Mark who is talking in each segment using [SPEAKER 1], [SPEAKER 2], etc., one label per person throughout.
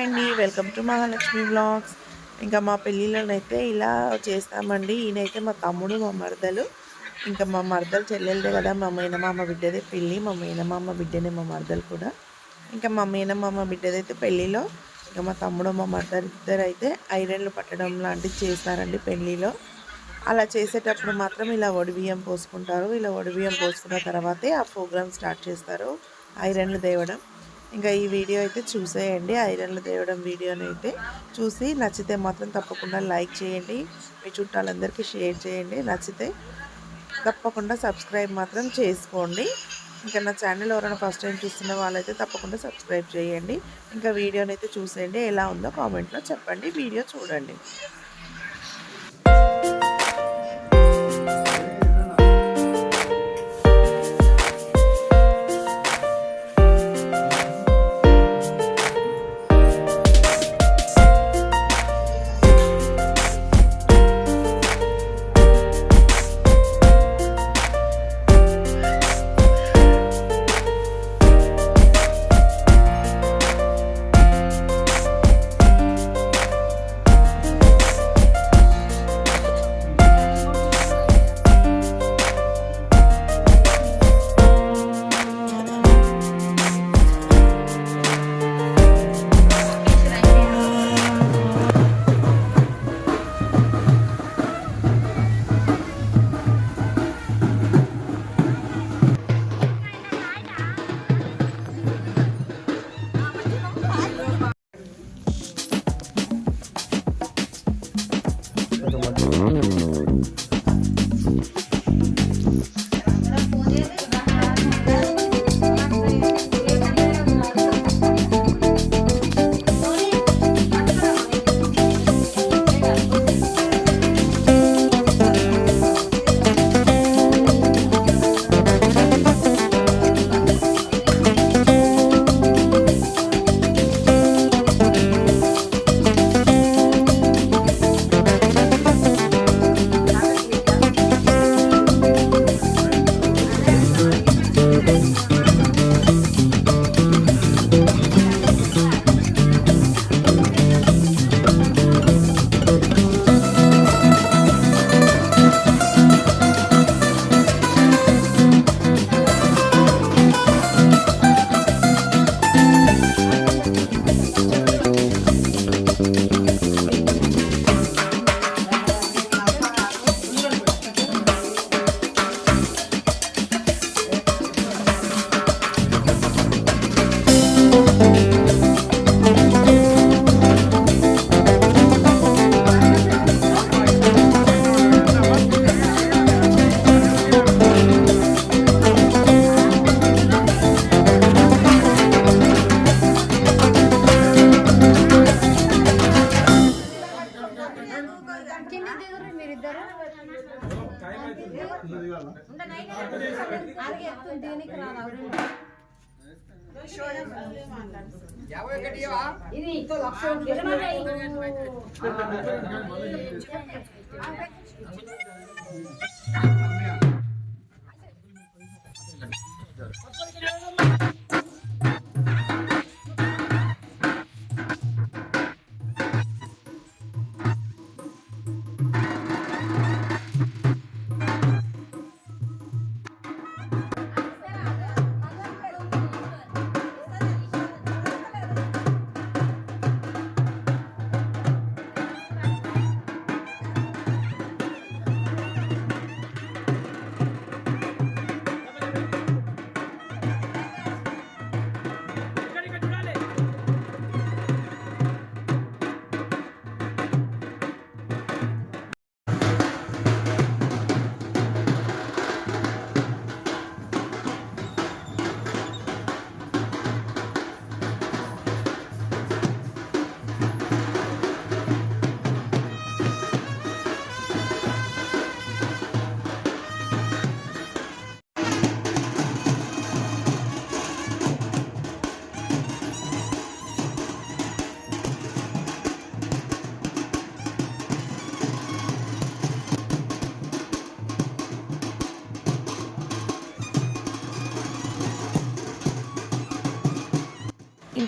[SPEAKER 1] Hi అండి, welcome to Mahalakshmi vlogs. ఇంకా మా పెళ్ళిళ్ళనైతే ఇలా చేస్తామండి. ఈయనైతే మా తమ్ముడు, మా మరదలు. ఇంకా మా మరదలు చెల్లెలదే కదా, మా మేనమామ బిడ్డదే పెళ్ళి. మా మేనమామ బిడ్డనే మా మరదలు కూడా. ఇంకా మా మేనమామ బిడ్డదైతే పెళ్ళిలో ఇంకా మా తమ్ముడు, మా మరదలు ఇద్దరైతే ఐరన్లు పట్టడం లాంటివి చేస్తారండి పెళ్ళిలో. అలా చేసేటప్పుడు మాత్రం ఇలా వడిబియ్యం పోసుకుంటారు. ఇలా వడిబియ్యం పోసుకున్న తర్వాతే ఆ ప్రోగ్రామ్ స్టార్ట్ చేస్తారు, ఐరన్లు తేవడం. ఇంకా ఈ వీడియో అయితే చూసేయండి, ఐరన్లు తేవడం వీడియోని అయితే చూసి నచ్చితే మాత్రం తప్పకుండా లైక్ చేయండి, మీ చుట్టాలందరికీ షేర్ చేయండి. నచ్చితే తప్పకుండా సబ్స్క్రైబ్ మాత్రం చేసుకోండి. ఇంకా నా ఛానల్ ఎవరైనా ఫస్ట్ టైం చూస్తున్న వాళ్ళైతే తప్పకుండా సబ్స్క్రైబ్ చేయండి. ఇంకా వీడియోని అయితే చూసేయండి, ఎలా ఉందో కామెంట్లో చెప్పండి. వీడియో చూడండి.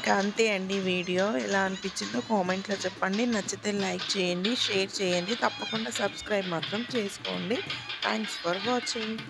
[SPEAKER 1] ఇంకా అంతే అండి వీడియో. ఎలా అనిపించిందో కామెంట్‌లో చెప్పండి. నచ్చితే లైక్ చేయండి, షేర్ చేయండి. తప్పకుండా సబ్స్క్రైబ్ మాత్రం చేసుకోండి. Thanks for watching.